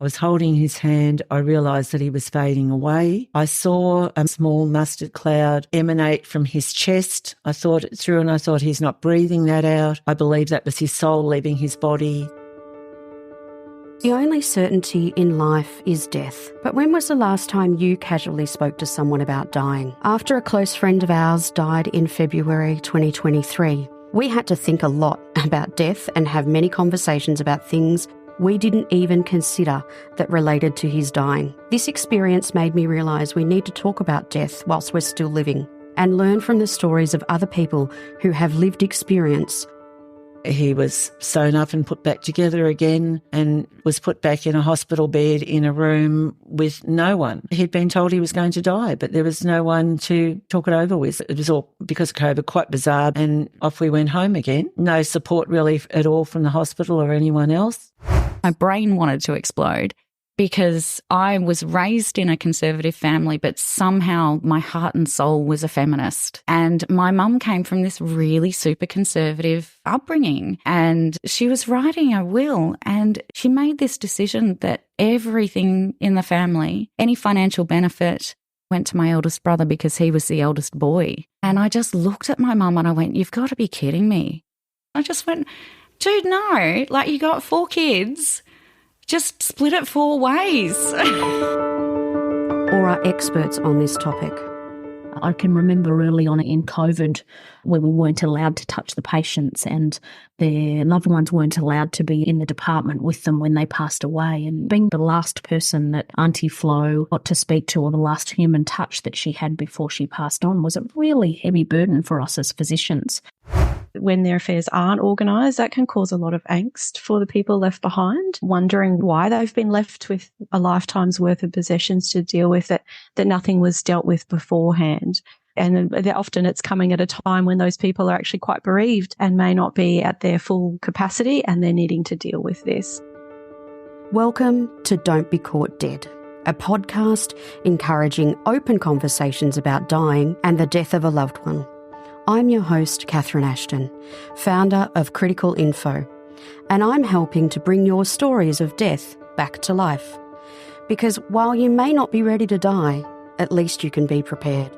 I was holding his hand. I realised that he was fading away. I saw a small mustard cloud emanate from his chest. I thought it through and I thought, he's not breathing that out. I believe that was his soul leaving his body. The only certainty in life is death. But when was the last time you casually spoke to someone about dying? After a close friend of ours died in February 2023, we had to think a lot about death and have many conversations about things we didn't even consider that related to his dying. This experience made me realise we need to talk about death whilst we're still living and learn from the stories of other people who have lived experience. He was sewn up and put back together again and was put back in a hospital bed in a room with no one. He'd been told he was going to die, but there was no one to talk it over with. It was all, because of COVID, quite bizarre, and off we went home again. No support really at all from the hospital or anyone else. My brain wanted to explode because I was raised in a conservative family, but somehow my heart and soul was a feminist. And my mum came from this really super conservative upbringing, and she was writing a will, and she made this decision that everything in the family, any financial benefit, went to my eldest brother because he was the eldest boy. And I just looked at my mum and I went, "You've got to be kidding me." I just went, "Dude, no, like, you got 4 kids. Just split it 4 ways." Or are experts on this topic. I can remember early on in COVID when we weren't allowed to touch the patients and their loved ones weren't allowed to be in the department with them when they passed away. And being the last person that Auntie Flo got to speak to, or the last human touch that she had before she passed on, was a really heavy burden for us as physicians. When their affairs aren't organised, that can cause a lot of angst for the people left behind, wondering why they've been left with a lifetime's worth of possessions to deal with that nothing was dealt with beforehand. And often it's coming at a time when those people are actually quite bereaved and may not be at their full capacity, and they're needing to deal with this. Welcome to Don't Be Caught Dead, a podcast encouraging open conversations about dying and the death of a loved one. I'm your host, Catherine Ashton, founder of Critical Info, and I'm helping to bring your stories of death back to life. Because while you may not be ready to die, at least you can be prepared.